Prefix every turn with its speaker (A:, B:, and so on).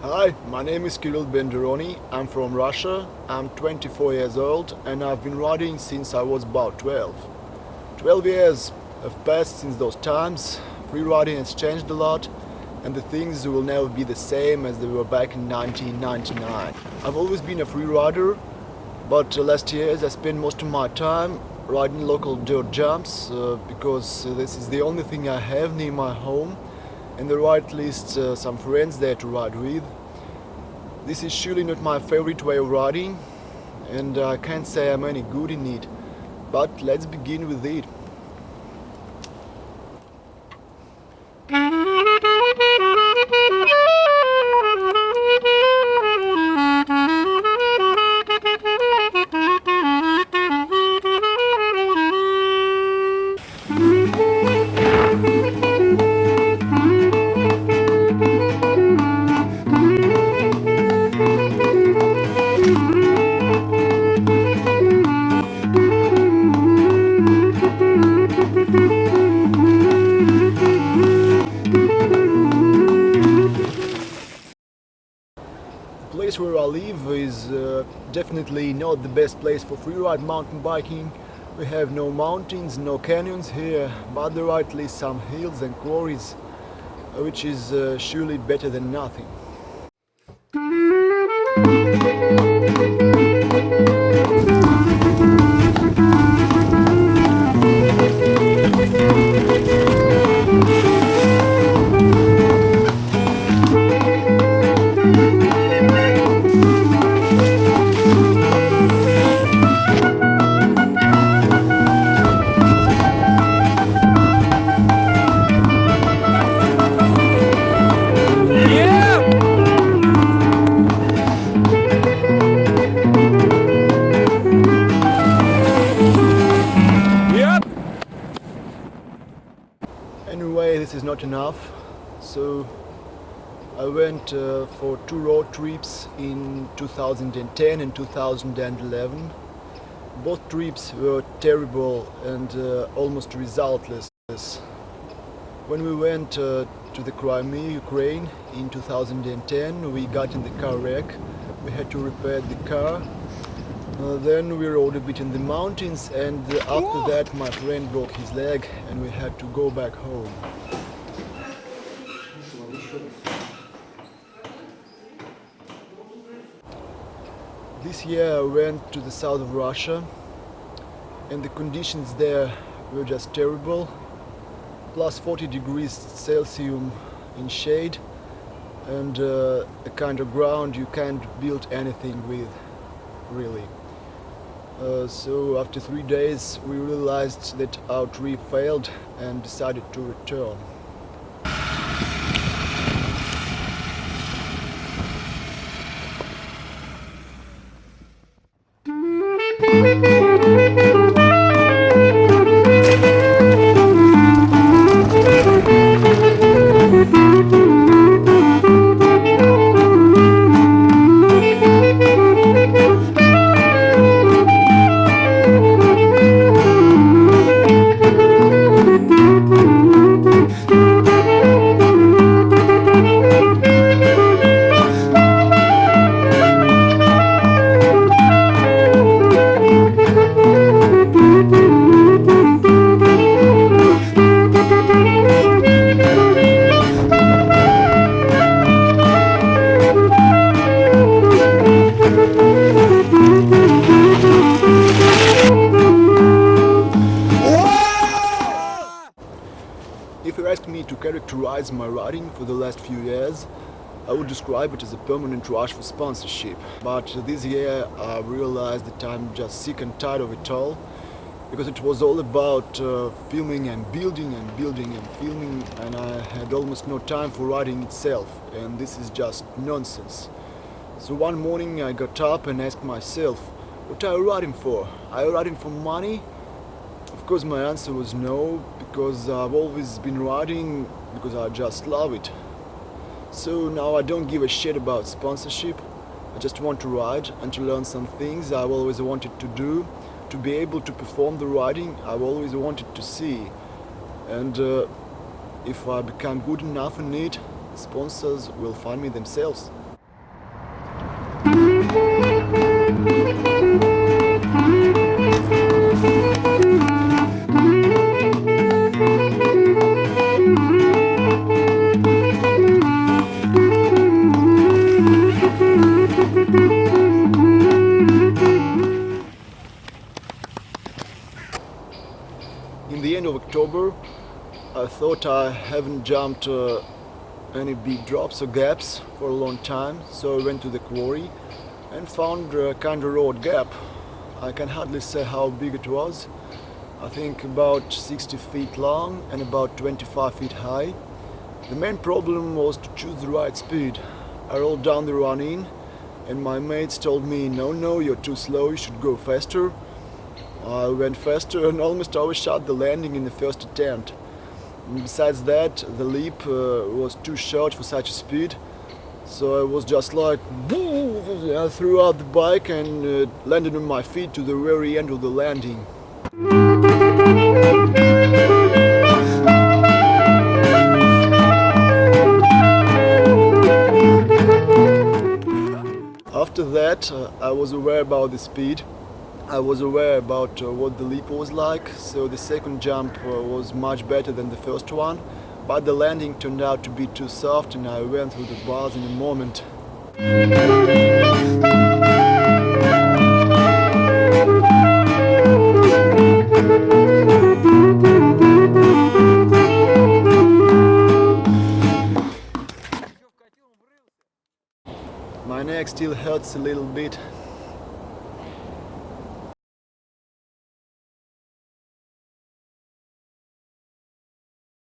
A: Hi, my name is Kirill Benderoni. I'm from Russia. I'm 24 years old and I've been riding since I was about 12. 12 years have passed since those times. Free riding has changed a lot and the things will never be the same as they were back in 1999. I've always been a free rider, but last years I spent most of my time riding local dirt jumps because this is the only thing I have near my home, and there are at least some friends there to ride with. This is surely not my favorite way of riding, and I can't say I'm any good in it, but let's begin with it. The place where I live is definitely not the best place for freeride mountain biking. We have no mountains, no canyons here, but there are at least some hills and quarries, which is surely better than nothing. Anyway, this is not enough, so I went for 2 road trips in 2010 and 2011. Both trips were terrible and almost resultless. When we went to the Crimea, Ukraine in 2010, we got in the car wreck. We had to repair the car. Then we rode a bit in the mountains, and after that my friend broke his leg and we had to go back home. This year I went to the south of Russia and the conditions there were just terrible. Plus 40 degrees Celsius in shade and a kind of ground you can't build anything with, really. So after 3 days we realized that our trip failed and decided to return. If you ask me to characterize my riding for the last few years, I would describe it as a permanent rush for sponsorship. But this year I realized that I'm just sick and tired of it all, because it was all about filming and building and building and filming, and I had almost no time for riding itself, and this is just nonsense. So one morning I got up and asked myself, what are you riding for? Are you riding for money? Of course my answer was no, because I've always been riding because I just love it. So now I don't give a shit about sponsorship. I just want to ride and to learn some things I've always wanted to do, to be able to perform the riding I've always wanted to see. And if I become good enough in it, sponsors will find me themselves. In the end of October, I thought I haven't jumped any big drops or gaps for a long time, so I went to the quarry and found a kind of road gap. I can hardly say how big it was. I think about 60 feet long and about 25 feet high. The main problem was to choose the right speed. I rolled down the run-in and my mates told me, no, you're too slow, you should go faster. I went faster and almost overshot the landing in the first attempt. And besides that, the leap was too short for such a speed, so I was just like, I threw out the bike and landed on my feet to the very end of the landing. After that, I was aware about the speed. I was aware about what the leap was like, so the second jump was much better than the first one, but the landing turned out to be too soft and I went through the bars in a moment. My neck still hurts a little bit.